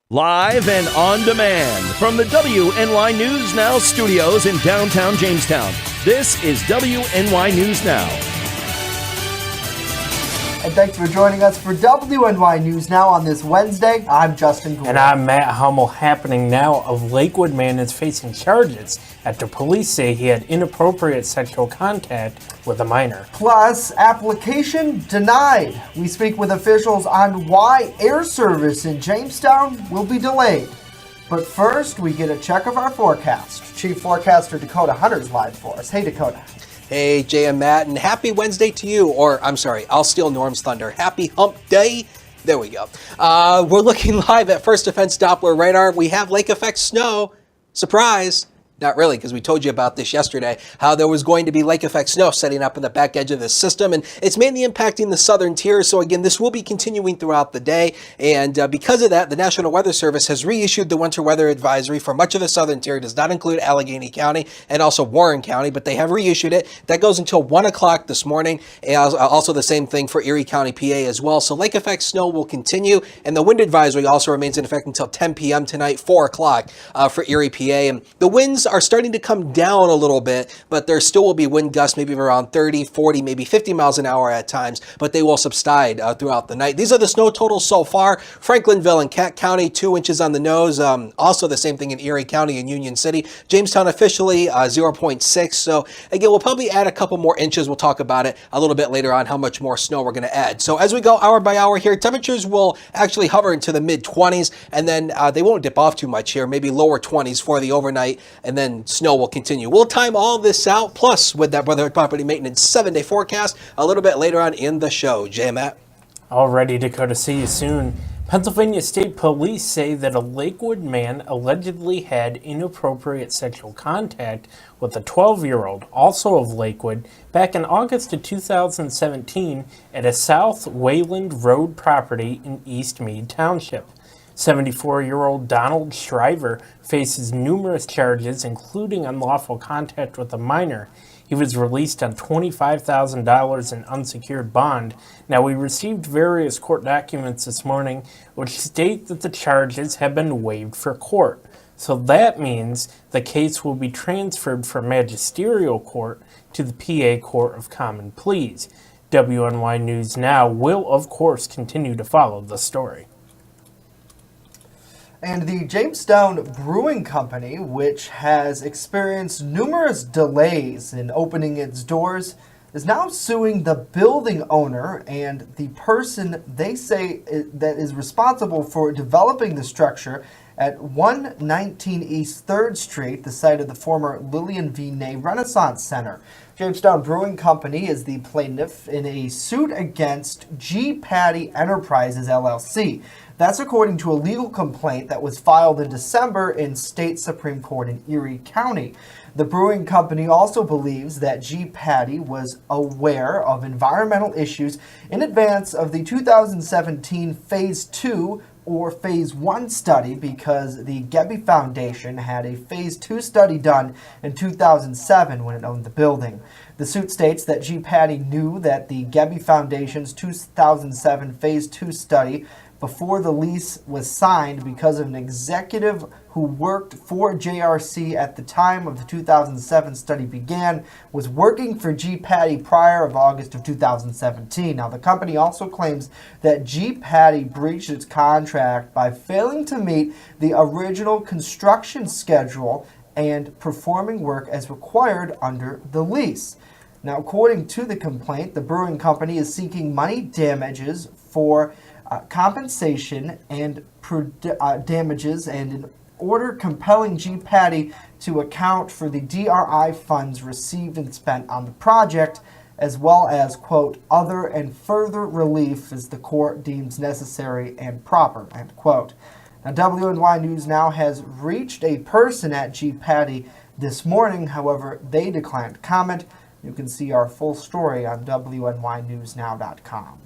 Live and on demand from the WNY News Now studios in downtown Jamestown. This is WNY News Now. And thanks for joining us for WNY News Now on this Wednesday. I'm Justin Gould. And I'm Matt Hummel. Happening now, a Lakewood man is facing charges after police say he had inappropriate sexual contact with a minor. Plus, application denied. We speak with officials on why air service in Jamestown will be delayed. But first, we get a check of our forecast. Chief Forecaster Dakota Hunter's live for us. Hey, Dakota. Hey, Jay and Matt, and happy Wednesday to you. Or, I'm sorry, I'll steal Norm's thunder. Happy Hump Day. There we go. We're looking live at First Defense Doppler radar. We have lake effect snow. Surprise. Not really, because we told you about this yesterday, how there was going to be lake effect snow setting up in the back edge of the system, and it's mainly impacting the southern tier. So again, this will be continuing throughout the day, and because of that, the National Weather Service has reissued the winter weather advisory for much of the southern tier. It does not include Allegheny County and also Warren County, but they have reissued it. That goes until 1 o'clock this morning, and also the same thing for Erie County, PA as well. So lake effect snow will continue, and the wind advisory also remains in effect until 10 p.m. tonight, 4 o'clock for Erie, PA. And the winds are starting to come down a little bit, but there still will be wind gusts maybe around 30, 40, maybe 50 miles an hour at times, but they will subside throughout the night. These are the snow totals so far. Franklinville and Cat County, 2 inches on the nose. Also the same thing in Erie County and Union City. Jamestown officially 0.6. So again, we'll probably add a couple more inches. We'll talk about it a little bit later on, how much more snow we're going to add. So as we go hour by hour here, temperatures will actually hover into the mid 20s, and then they won't dip off too much here, maybe lower 20s for the overnight, and then snow will continue. We'll time all this out, plus with that Brotherhood Property Maintenance 7-day forecast a little bit later on in the show. Jay and Matt. All righty, Dakota. See you soon. Pennsylvania State Police say that a Lakewood man allegedly had inappropriate sexual contact with a 12-year-old, also of Lakewood, back in August of 2017 at a South Wayland Road property in East Mead Township. 74-year-old Donald Shriver faces numerous charges, including unlawful contact with a minor. He was released on $25,000 in unsecured bond. Now, we received various court documents this morning which state that the charges have been waived for court. So that means the case will be transferred from magisterial court to the PA Court of Common Pleas. WNY News Now will, of course, continue to follow the story. And the Jamestown Brewing Company, which has experienced numerous delays in opening its doors, is now suing the building owner and the person they say that is responsible for developing the structure at 119 East 3rd Street, the site of the former Lillian V. Ney Renaissance Center. Jamestown Brewing Company is the plaintiff in a suit against G. Patty Enterprises, LLC. That's according to a legal complaint that was filed in December in State Supreme Court in Erie County. The brewing company also believes that G. Patty was aware of environmental issues in advance of the 2017 Phase 2 or Phase 1 study, because the Gebby Foundation had a Phase 2 study done in 2007 when it owned the building. The suit states that G. Patty knew that the Gebby Foundation's 2007 Phase 2 study before the lease was signed because of an executive who worked for JRC at the time of the 2007 study began, was working for G. Patty prior of August of 2017. Now, the company also claims that G. Patty breached its contract by failing to meet the original construction schedule and performing work as required under the lease. Now, according to the complaint, the brewing company is seeking money damages for compensation and damages, and in order compelling G. Patty to account for the DRI funds received and spent on the project, as well as, quote, other and further relief as the court deems necessary and proper, end quote. Now, WNY News Now has reached a person at G. Patty this morning. However, they declined to comment. You can see our full story on WNYNewsNow.com.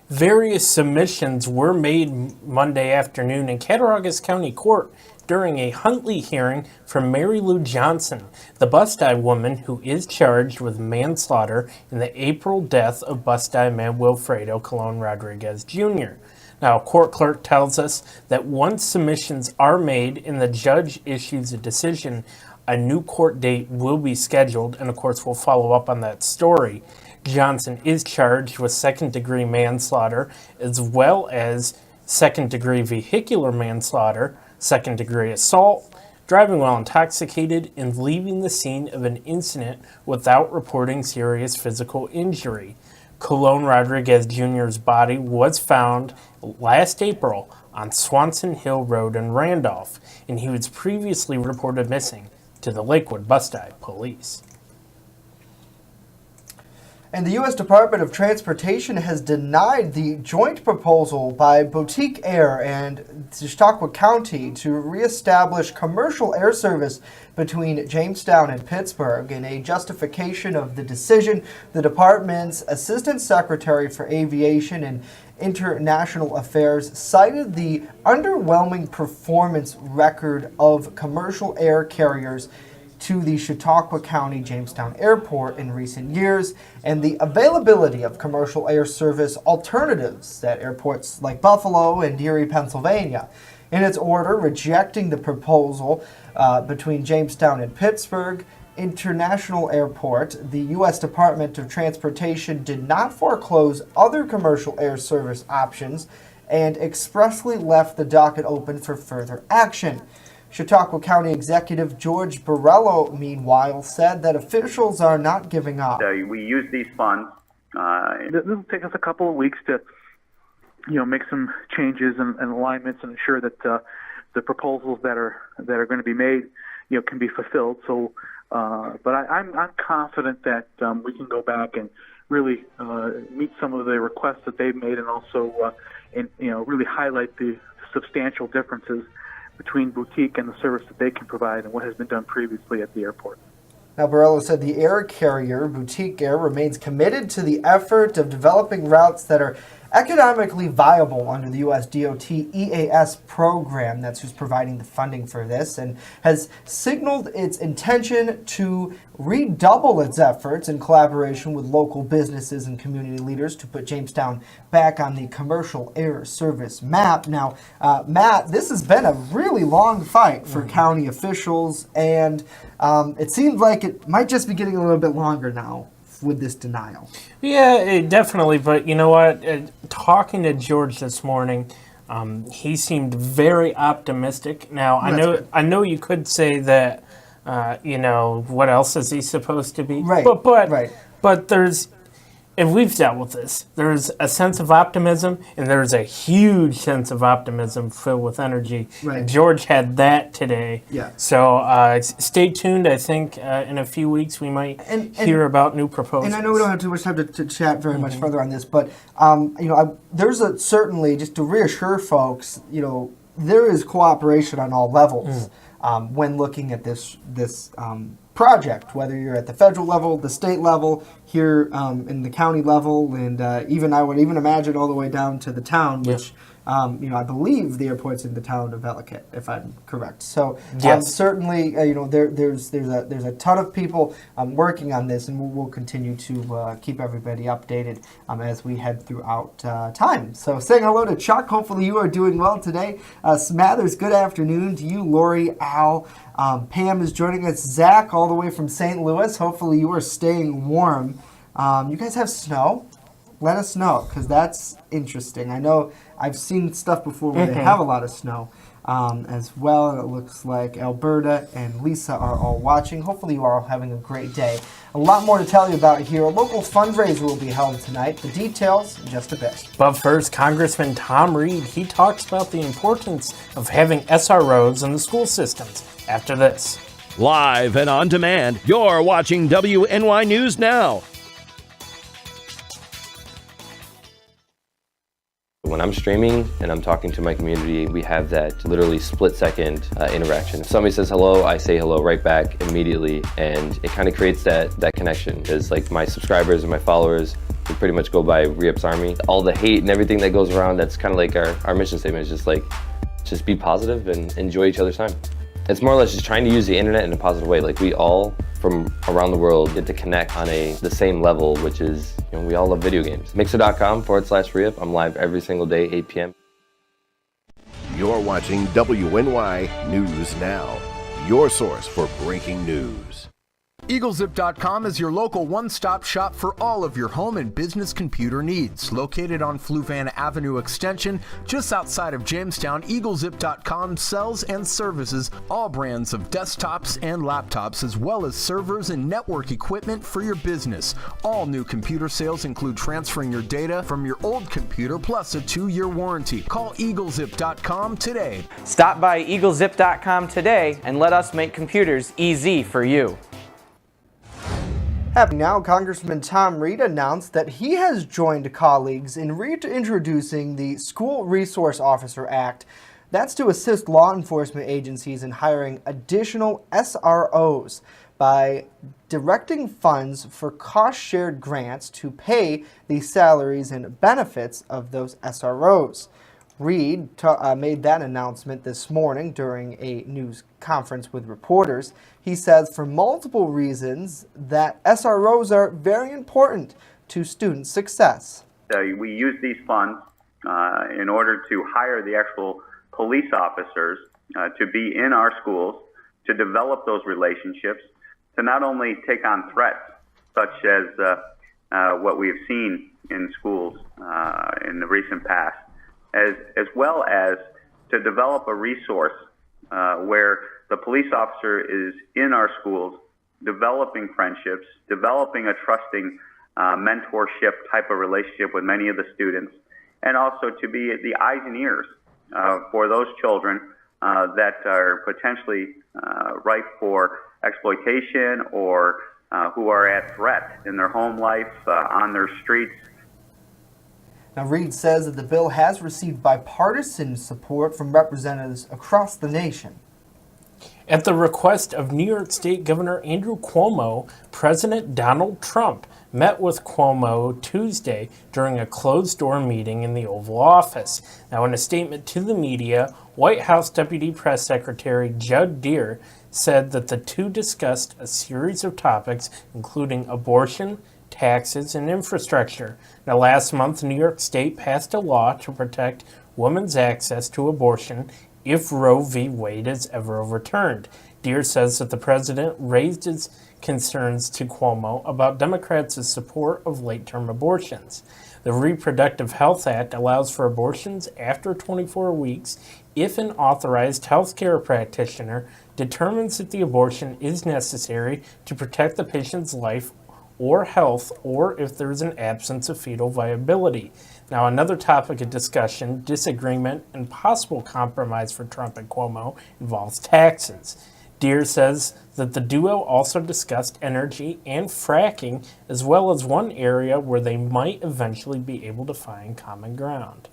Various submissions were made Monday afternoon in Cattaraugus County Court during a Huntley hearing for Mary Lou Johnson, the Bust-Eye woman who is charged with manslaughter in the April death of Bust-Eye man Wilfredo Colon Rodriguez Jr. Now, a court clerk tells us that once submissions are made and the judge issues a decision, a new court date will be scheduled, and of course we'll follow up on that story. Johnson is charged with second-degree manslaughter as well as second-degree vehicular manslaughter, second-degree assault, driving while intoxicated, and leaving the scene of an incident without reporting serious physical injury. Colon Rodriguez Jr.'s body was found last April on Swanson Hill Road in Randolph, and he was previously reported missing to the Lakewood Bus Dive Police. And the U.S. Department of Transportation has denied the joint proposal by Boutique Air and Chautauqua County to reestablish commercial air service between Jamestown and Pittsburgh. In a justification of the decision, the department's Assistant Secretary for Aviation and International Affairs cited the underwhelming performance record of commercial air carriers to the Chautauqua County Jamestown Airport in recent years, and the availability of commercial air service alternatives at airports like Buffalo and Erie, Pennsylvania. In its order rejecting the proposal between Jamestown and Pittsburgh International Airport, the U.S. Department of Transportation did not foreclose other commercial air service options and expressly left the docket open for further action. Chautauqua County Executive George Borrello, meanwhile, said that officials are not giving up. We use these funds. This will take us a couple of weeks to, make some changes and alignments and ensure that the proposals that are going to be made, can be fulfilled. So, but I'm confident that we can go back and really meet some of the requests that they've made, and also, really highlight the substantial differences between Boutique and the service that they can provide and what has been done previously at the airport. Now, Borrello said the air carrier, Boutique Air, remains committed to the effort of developing routes that are economically viable under the U.S. DOT EAS program. That's who's providing the funding for this, and has signaled its intention to redouble its efforts in collaboration with local businesses and community leaders to put Jamestown back on the commercial air service map. Now, Matt, this has been a really long fight for county officials, and it seems like it might just be getting a little bit longer now with this denial. Yeah, definitely. But you know what? Talking to George this morning, he seemed very optimistic. Now, I know you could say that, what else is he supposed to be? Right. But there's, and we've dealt with this, there's a sense of optimism, and there's a huge sense of optimism filled with energy. Right. And George had that today. Yeah. So stay tuned. I think in a few weeks we might hear about new proposals. And I know we don't have too much time to chat very much further on this, but there's certainly, just to reassure folks, there is cooperation on all levels when looking at this project, whether you're at the federal level, the state level, here in the county level, and I would even imagine all the way down to the town, which I believe the airport's in the town of Ellicott, if I'm correct. So certainly, there's a ton of people working on this, and we'll continue to keep everybody updated as we head throughout time. So saying hello to Chuck. Hopefully you are doing well today. Smathers, good afternoon to you. Lori, Al, Pam is joining us. Zach, all the way from St. Louis. Hopefully you are staying warm. You guys have snow? Let us know, because that's interesting. I know I've seen stuff before where they have a lot of snow as well, and it looks like Alberta and Lisa are all watching. Hopefully you are all having a great day. A lot more to tell you about here. A local fundraiser will be held tonight. The details in just a bit. But first, Congressman Tom Reed, he talks about the importance of having SROs in the school systems after this. Live and on demand, you're watching WNY News Now. When I'm streaming and I'm talking to my community, we have that literally split-second interaction. If somebody says hello, I say hello right back immediately, and it kind of creates that connection. Because like my subscribers and my followers, we pretty much go by Re-Up's Army. All the hate and everything that goes around, that's kind of like our mission statement. It's just be positive and enjoy each other's time. It's more or less just trying to use the internet in a positive way. Like we all from around the world get to connect on the same level, which is, we all love video games. Mixer.com/Re-Up. I'm live every single day, 8 p.m. You're watching WNY News Now, your source for breaking news. EagleZip.com is your local one-stop shop for all of your home and business computer needs. Located on Fluvan Avenue Extension, just outside of Jamestown, EagleZip.com sells and services all brands of desktops and laptops, as well as servers and network equipment for your business. All new computer sales include transferring your data from your old computer plus a 2-year warranty. Call EagleZip.com today. Stop by EagleZip.com today and let us make computers easy for you. Happening now, Congressman Tom Reed announced that he has joined colleagues in reintroducing the School Resource Officer Act. That's to assist law enforcement agencies in hiring additional SROs by directing funds for cost-shared grants to pay the salaries and benefits of those SROs. Reed made that announcement this morning during a news conference with reporters. He says for multiple reasons that SROs are very important to student success. We use these funds in order to hire the actual police officers to be in our schools, to develop those relationships, to not only take on threats such as what we have seen in schools in the recent past, as well as to develop a resource where the police officer is in our schools, developing friendships, developing a trusting mentorship type of relationship with many of the students, and also to be the eyes and ears for those children that are potentially ripe for exploitation or who are at threat in their home life, on their streets. Now, Reed says that the bill has received bipartisan support from representatives across the nation. At the request of New York State Governor Andrew Cuomo, President Donald Trump met with Cuomo Tuesday during a closed-door meeting in the Oval Office. Now, in a statement to the media, White House Deputy Press Secretary Judd Deere said that the two discussed a series of topics, including abortion, taxes, and infrastructure. Now, last month, New York State passed a law to protect women's access to abortion if Roe v. Wade is ever overturned. Deere says that the president raised his concerns to Cuomo about Democrats' support of late-term abortions. The Reproductive Health Act allows for abortions after 24 weeks if an authorized healthcare practitioner determines that the abortion is necessary to protect the patient's life or health, or if there is an absence of fetal viability. Now, another topic of discussion, disagreement, and possible compromise for Trump and Cuomo involves taxes. Deere says that the duo also discussed energy and fracking, as well as one area where they might eventually be able to find common ground.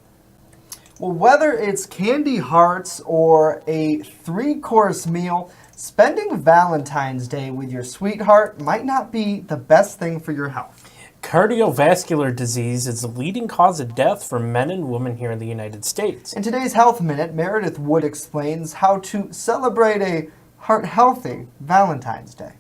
Well, whether it's candy hearts or a 3-course meal, spending Valentine's Day with your sweetheart might not be the best thing for your health. Cardiovascular disease is the leading cause of death for men and women here in the United States. In today's Health Minute, Meredith Wood explains how to celebrate a heart-healthy Valentine's Day.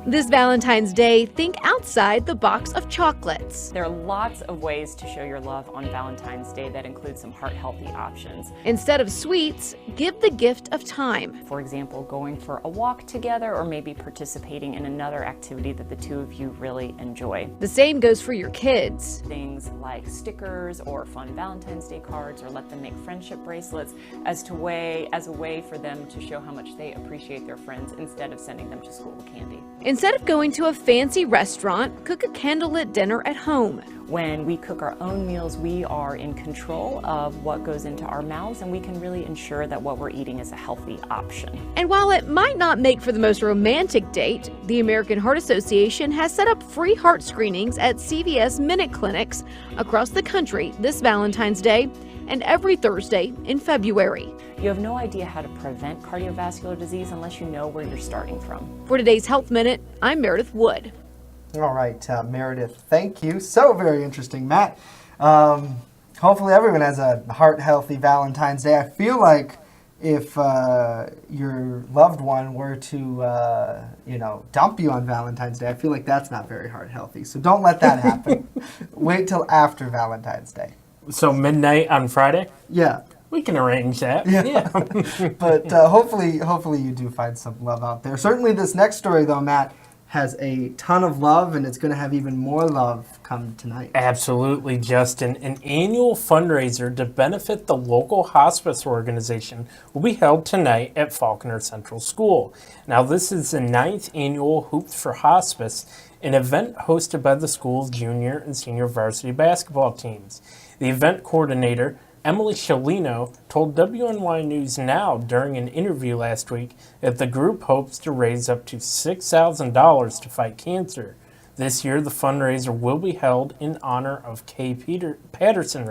This Valentine's Day, think outside the box of chocolates. There are lots of ways to show your love on Valentine's Day that include some heart-healthy options. Instead of sweets, give the gift of time. For example, going for a walk together or maybe participating in another activity that the two of you really enjoy. The same goes for your kids. Things like stickers or fun Valentine's Day cards, or let them make friendship bracelets as a way for them to show how much they appreciate their friends instead of sending them to school with candy. Instead of going to a fancy restaurant, cook a candlelit dinner at home. When we cook our own meals, we are in control of what goes into our mouths, and we can really ensure that what we're eating is a healthy option. And while it might not make for the most romantic date, the American Heart Association has set up free heart screenings at CVS Minute Clinics across the country this Valentine's Day and every Thursday in February. You have no idea how to prevent cardiovascular disease unless you know where you're starting from. For today's Health Minute, I'm Meredith Wood. All right, Meredith, thank you. So very interesting, Matt. Hopefully everyone has a heart-healthy Valentine's Day. I feel like if your loved one were to, dump you on Valentine's Day, I feel like that's not very heart-healthy. So don't let that happen. Wait till after Valentine's Day. So midnight on Friday? Yeah. We can arrange that. Yeah. But hopefully you do find some love out there. Certainly this next story, though, Matt, has a ton of love, and it's going to have even more love come tonight. Absolutely, Justin. An annual fundraiser to benefit the local hospice organization will be held tonight at Falconer Central School. Now, this is the 9th annual Hoops for Hospice, an event hosted by the school's junior and senior varsity basketball teams. The event coordinator, Emily Shalino, told WNY News Now during an interview last week that the group hopes to raise up to $6,000 to fight cancer. This year, the fundraiser will be held in honor of Kay Patterson,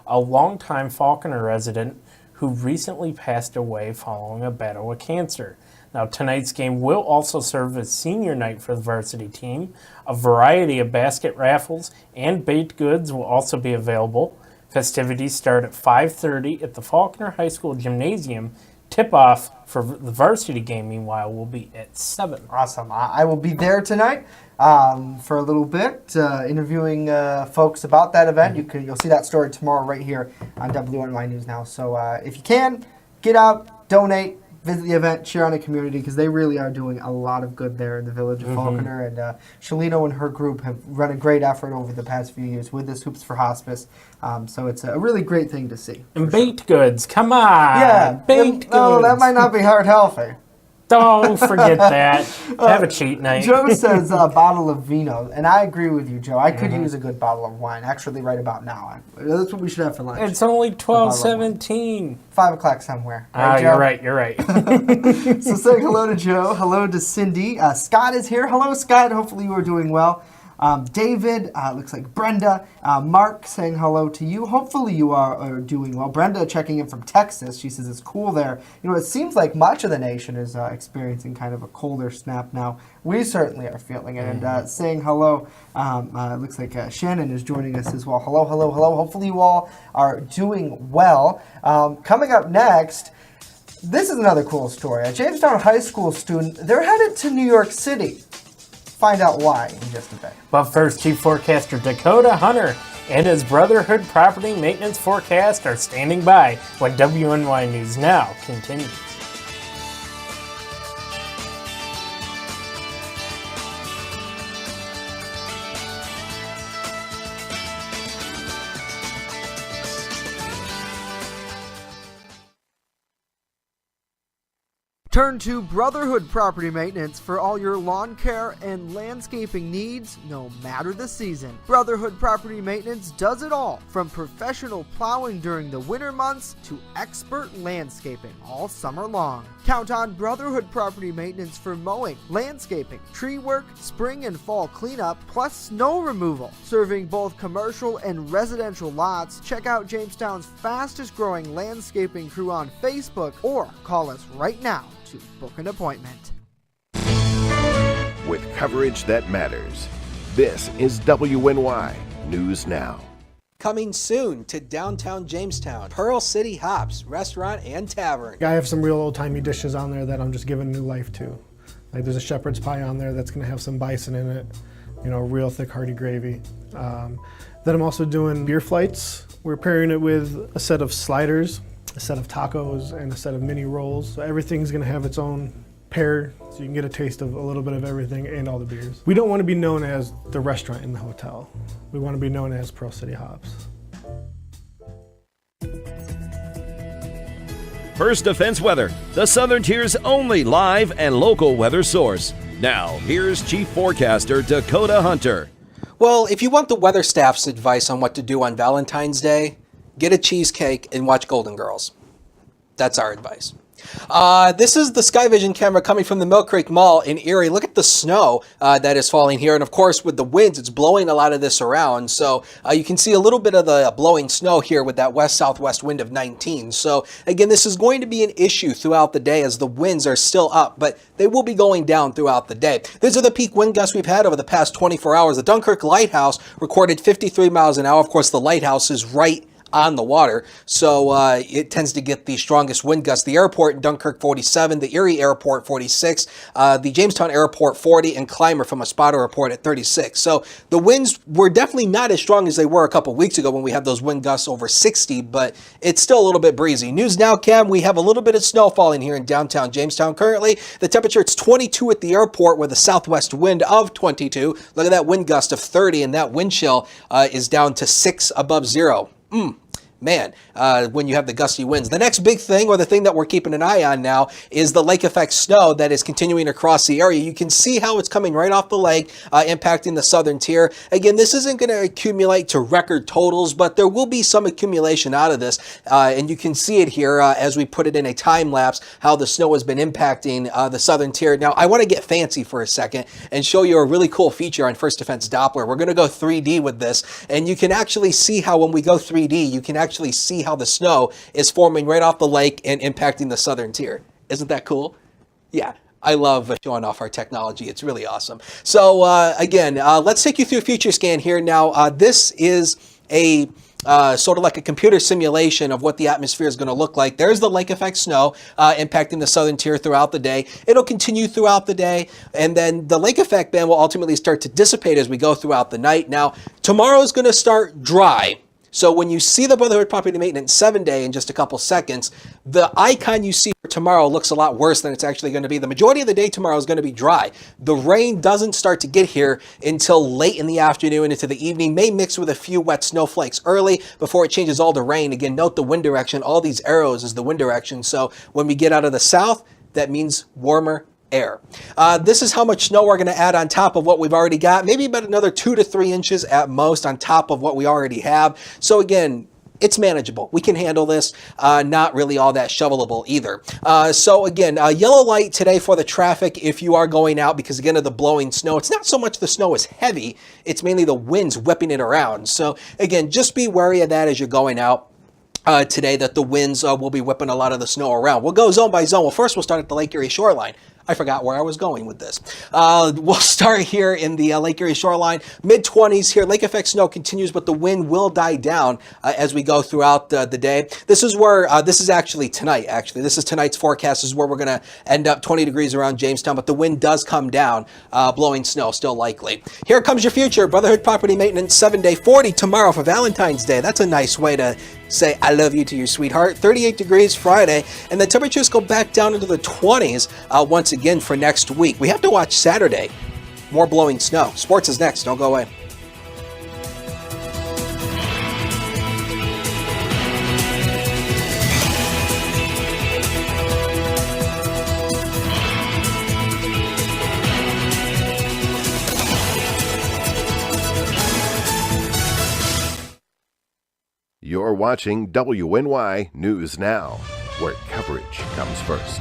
a longtime Falconer resident who recently passed away following a battle with cancer. Now, tonight's game will also serve as senior night for the varsity team. A variety of basket raffles and baked goods will also be available. Festivities start at 5:30 at the Falconer High School Gymnasium. Tip-off for the varsity game, meanwhile, will be at 7. Awesome. I will be there tonight for a little bit, interviewing folks about that event. You'll see that story tomorrow right here on WNY News Now. So if you can, get out, donate, visit the event, cheer on the community, because they really are doing a lot of good there in the village of Falconer. And Shalino and her group have run a great effort over the past few years with this Hoops for Hospice. So it's a really great thing to see. And baked goods, come on! Yeah, baked goods. No, that might not be heart healthy. Don't forget that. Have a cheat night. Joe says a bottle of vino, and I agree with you, Joe. I could use a good bottle of wine, actually, right about now. That's what we should have for lunch. It's only 12:17. 5 o'clock somewhere. Right, you're right. So saying hello to Joe, hello to Cindy. Scott is here. Hello, Scott. Hopefully you are doing well. David, looks like Brenda. Mark saying hello to you. Hopefully you are doing well. Brenda checking in from Texas. She says it's cool there. You know, it seems like much of the nation is experiencing kind of a colder snap now. We certainly are feeling it. And saying hello, looks like Shannon is joining us as well. Hello, hello, hello. Hopefully you all are doing well. Coming up next, this is another cool story. A Jamestown High School student, they're headed to New York City. Find out why in just a bit. But first, Chief Forecaster Dakota Hunter and his Brotherhood Property Maintenance Forecast are standing by when WNY News Now continues. Turn to Brotherhood Property Maintenance for all your lawn care and landscaping needs, no matter the season. Brotherhood Property Maintenance does it all, from professional plowing during the winter months to expert landscaping all summer long. Count on Brotherhood Property Maintenance for mowing, landscaping, tree work, spring and fall cleanup, plus snow removal. Serving both commercial and residential lots, check out Jamestown's fastest growing landscaping crew on Facebook or call us right now to book an appointment. With coverage that matters, this is WNY News Now. Coming soon to downtown Jamestown, Pearl City Hops Restaurant and Tavern. I have some real old-timey dishes on there that I'm just giving new life to. Like there's a shepherd's pie on there that's going to have some bison in it, you know, real thick hearty gravy. Then I'm also doing beer flights. We're pairing it with a set of sliders, a set of tacos, and a set of mini rolls. So everything's going to have its own pair, so you can get a taste of a little bit of everything and all the beers. We don't want to be known as the restaurant in the hotel. We want to be known as Pearl City Hops. First Defense Weather, the Southern Tier's only live and local weather source. Now, here's Chief Forecaster Dakota Hunter. Well, if you want the weather staff's advice on what to do on Valentine's Day, get a cheesecake and watch Golden Girls. That's our advice. This is the Sky Vision camera coming from the Mill Creek Mall in Erie. Look at the snow that is falling here. And of course, with the winds, it's blowing a lot of this around. So you can see a little bit of the blowing snow here with that west-southwest wind of 19. So again, this is going to be an issue throughout the day as the winds are still up, but they will be going down throughout the day. These are the peak wind gusts we've had over the past 24 hours. The Dunkirk Lighthouse recorded 53 miles an hour. Of course, the lighthouse is right on the water. So it tends to get the strongest wind gusts. The airport in Dunkirk 47, the Erie Airport 46, the Jamestown Airport 40, and Clymer from a spotter report at 36. So the winds were definitely not as strong as they were a couple weeks ago when we had those wind gusts over 60, but it's still a little bit breezy. News now, Cam, we have a little bit of snow falling here in downtown Jamestown currently. The temperature, it's 22 at the airport with a southwest wind of 22. Look at that wind gust of 30, and that wind chill is down to 6 above zero. Man, when you have the gusty winds. The next big thing, or the thing that we're keeping an eye on now, is the lake effect snow that is continuing across the area. You can see how it's coming right off the lake, impacting the southern tier. Again, this isn't going to accumulate to record totals, but there will be some accumulation out of this. And you can see it here as we put it in a time lapse, how the snow has been impacting the southern tier. Now, I want to get fancy for a second and show you a really cool feature on First Defense Doppler. We're going to go 3D with this, and you can actually see how when we go 3D, you can actually see how the snow is forming right off the lake and impacting the southern tier. Isn't that cool? Yeah. I love showing off our technology. It's really awesome. So again, let's take you through a future scan here. Now, this is a sort of like a computer simulation of what the atmosphere is going to look like. There's the lake effect snow impacting the southern tier throughout the day. It'll continue throughout the day, and then the lake effect band will ultimately start to dissipate as we go throughout the night. Now, tomorrow is going to start dry. So when you see the Brotherhood Property Maintenance 7-day in just a couple seconds, the icon you see for tomorrow looks a lot worse than it's actually going to be. The majority of the day tomorrow is going to be dry. The rain doesn't start to get here until late in the afternoon into the evening, may mix with a few wet snowflakes early before it changes all to rain. Again, note the wind direction. All these arrows is the wind direction. So when we get out of the south, that means warmer air. This is how much snow we're going to add on top of what we've already got. Maybe about another 2 to 3 inches at most on top of what we already have. So again, it's manageable. We can handle this. Not really all that shovelable either. So again, yellow light today for the traffic if you are going out because again of the blowing snow. It's not so much the snow is heavy. It's mainly the winds whipping it around. So again, just be wary of that as you're going out. Today that the winds will be whipping a lot of the snow around. We'll go zone by zone. Well, first we'll start at the Lake Erie shoreline. I forgot where I was going with this. We'll start here in the Lake Erie shoreline, mid-20s here. Lake effect snow continues, but the wind will die down as we go throughout the day. This is where, this is actually tonight, This is tonight's forecast. This is where we're going to end up 20 degrees around Jamestown, but the wind does come down, blowing snow, still likely. Here comes your future. Brotherhood Property Maintenance 7-day, 40 tomorrow for Valentine's Day. That's a nice way to say I love you to your sweetheart. 38 degrees Friday, and the temperatures go back down into the 20s once again for next week. We have to watch Saturday. More blowing snow. Sports is next. Don't go away. You're watching WNY News Now, where coverage comes first.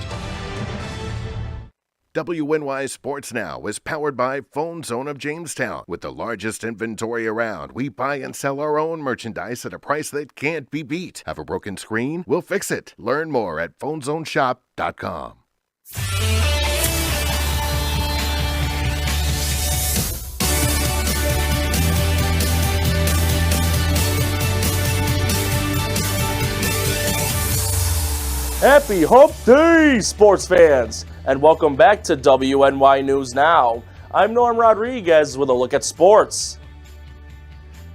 WNY Sports Now is powered by Phone Zone of Jamestown. With the largest inventory around, we buy and sell our own merchandise at a price that can't be beat. Have a broken screen? We'll fix it. Learn more at phonezoneshop.com. Happy Hump Day, sports fans, and welcome back to WNY News Now. I'm Norm Rodriguez with a look at sports.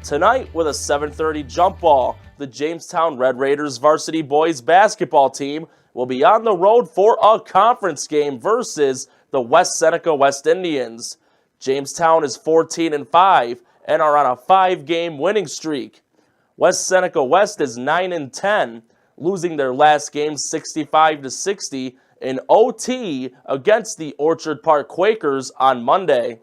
Tonight, with a 7:30 jump ball, the Jamestown Red Raiders varsity boys basketball team will be on the road for a conference game versus the West Seneca West Indians. Jamestown is 14-5 and are on a 5-game winning streak. West Seneca West is 9-10. Losing their last game 65-60 in OT against the Orchard Park Quakers on Monday.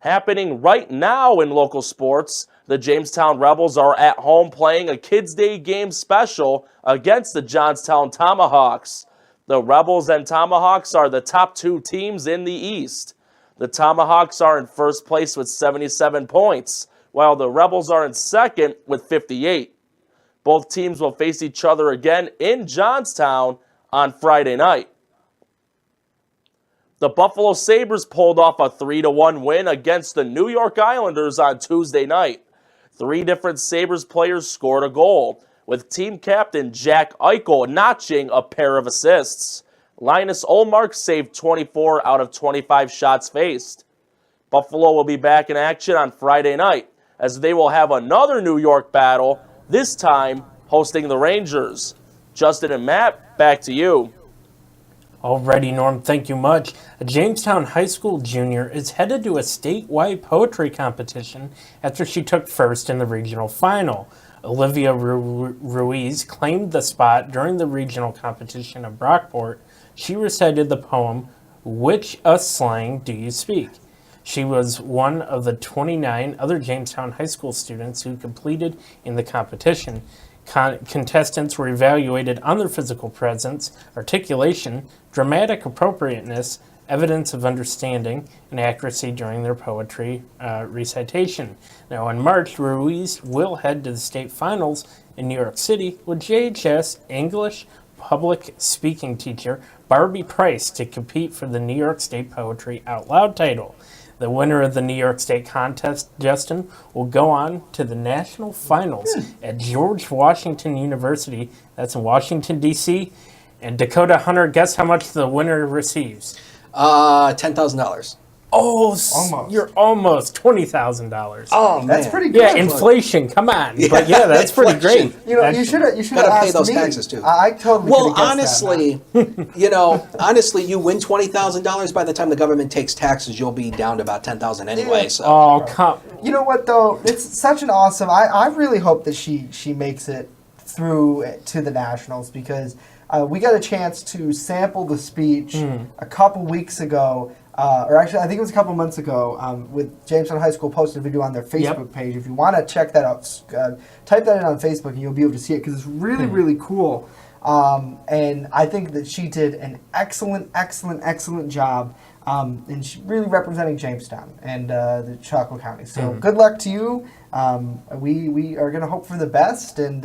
Happening right now in local sports, the Jamestown Rebels are at home playing a Kids Day game special against the Johnstown Tomahawks. The Rebels and Tomahawks are the top 2 teams in the East. The Tomahawks are in first place with 77 points, while the Rebels are in second with 58. Both teams will face each other again in Johnstown on Friday night. The Buffalo Sabres pulled off a 3-1 win against the New York Islanders on Tuesday night. 3 different Sabres players scored a goal, with team captain Jack Eichel notching a pair of assists. Linus Ullmark saved 24 out of 25 shots faced. Buffalo will be back in action on Friday night, as they will have another New York battle, this time hosting the Rangers. Justin and Matt, back to you. Alrighty, Norm, thank you much. A Jamestown High School junior is headed to a statewide poetry competition after she took first in the regional final. Olivia Ruiz claimed the spot during the regional competition of Brockport. She recited the poem, "Which a Slang Do You Speak?" She was one of the 29 other Jamestown High School students who competed in the competition. Contestants were evaluated on their physical presence, articulation, dramatic appropriateness, evidence of understanding, and accuracy during their poetry recitation. Now, in March, Ruiz will head to the state finals in New York City with JHS English public speaking teacher Barbie Price to compete for the New York State Poetry Out Loud title. The winner of the New York State contest, Justin, will go on to the national finals at George Washington University. That's in Washington, D.C. And Dakota Hunter, guess how much the winner receives? $10,000. Oh, Almost. You're almost $20,000. Oh, man. That's pretty good. Yeah, inflation. Come on, but yeah, that's pretty great. You know, you should have Gotta asked pay those me. taxes, too. I totally. Well, could've guessed honestly, honestly, you win $20,000. By the time the government takes taxes, you'll be down to about $10,000 anyway. Yeah. So, Oh, come. You know what though? It's such an awesome. I really hope that she makes it through to the nationals, because we got a chance to sample the speech a couple weeks ago. Or actually, I think it was a couple months ago, with Jamestown High School posted a video on their Facebook page. If you want to check that out, type that in on Facebook and you'll be able to see it, because it's really, really cool. And I think that she did an excellent job, and she really representing Jamestown and the Chaco County. So good luck to you. We are going to hope for the best, and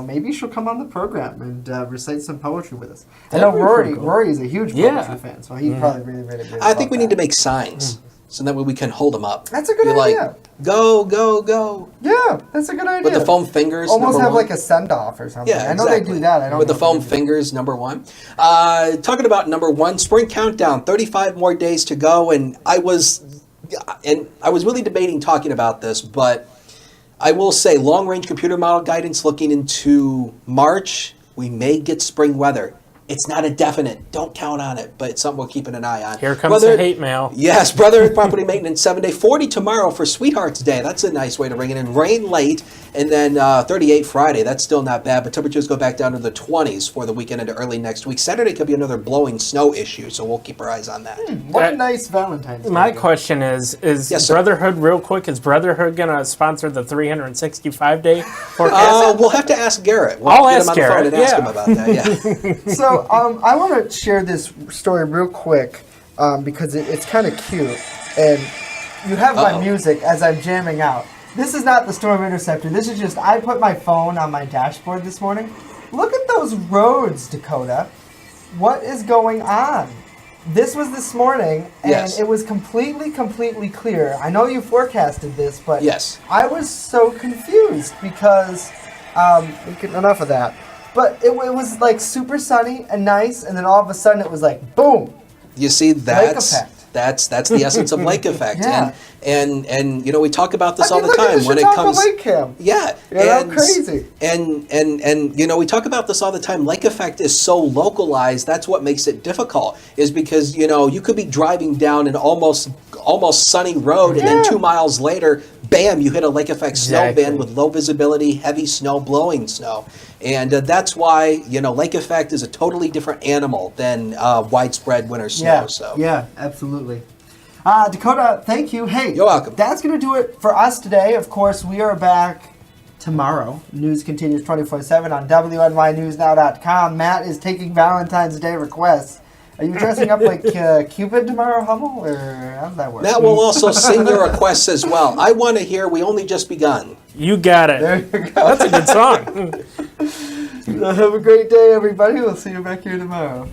maybe she'll come on the program and recite some poetry with us. I know Rory is a huge poetry fan, so he'd probably really I think we need to make signs so that way we can hold them up. That's a good Be idea. Like, go, go, go. Yeah, that's a good idea. With the foam fingers. Almost have #1. like a send off or something. Yeah, I know exactly. they do that. I don't With know the foam fingers, #1. Talking about #1, spring countdown, 35 more days to go, and I was really debating talking about this, but I will say long-range computer model guidance looking into March, we may get spring weather. It's not a definite. Don't count on it, but it's something we're keeping an eye on. Here comes the hate mail. Yes, Brotherhood Property Maintenance 7-day, 40 tomorrow for Sweethearts Day. That's a nice way to ring it in. Rain late, and then 38 Friday. That's still not bad, but temperatures go back down to the 20s for the weekend into early next week. Saturday could be another blowing snow issue, so we'll keep our eyes on that. What a nice Valentine's Day. My question is Yes, sir. Brotherhood, real quick, is Brotherhood going to sponsor the 365-day forecast? We'll have to ask Garrett. We'll I'll get ask him on the phone Garrett, and ask yeah. him about that. Yeah. So I want to share this story real quick, because it's kind of cute, and you have my music as I'm jamming out. This is not the Storm Interceptor. This is just, I put my phone on my dashboard this morning. Look at those roads, Dakota. What is going on? This was this morning, and it was completely clear. I know you forecasted this, but I was so confused because, enough of that. But it was like super sunny and nice, and then all of a sudden it was like, boom. You see, that's the essence of lake effect. Yeah. And we talk about this all the look at time the when it Chautauqua comes. Lake Cam. Yeah, crazy. And we talk about this all the time. Lake effect is so localized. That's what makes it difficult. Is because you could be driving down an almost sunny road, and then 2 miles later, bam, you hit a lake effect snow band with low visibility, heavy snow, blowing snow. And that's why, lake effect is a totally different animal than widespread winter snow. Yeah, absolutely. Dakota, thank you. Hey, you're welcome. That's going to do it for us today. Of course, we are back tomorrow. News continues 24/7 on WNYNewsNow.com. Matt is taking Valentine's Day requests. Are you dressing up like Cupid tomorrow, Hummel, or how does that work? Matt will also sing your requests as well. I want to hear We Only Just Begun. You got it. There you go. That's a good song. Have a great day, everybody. We'll see you back here tomorrow.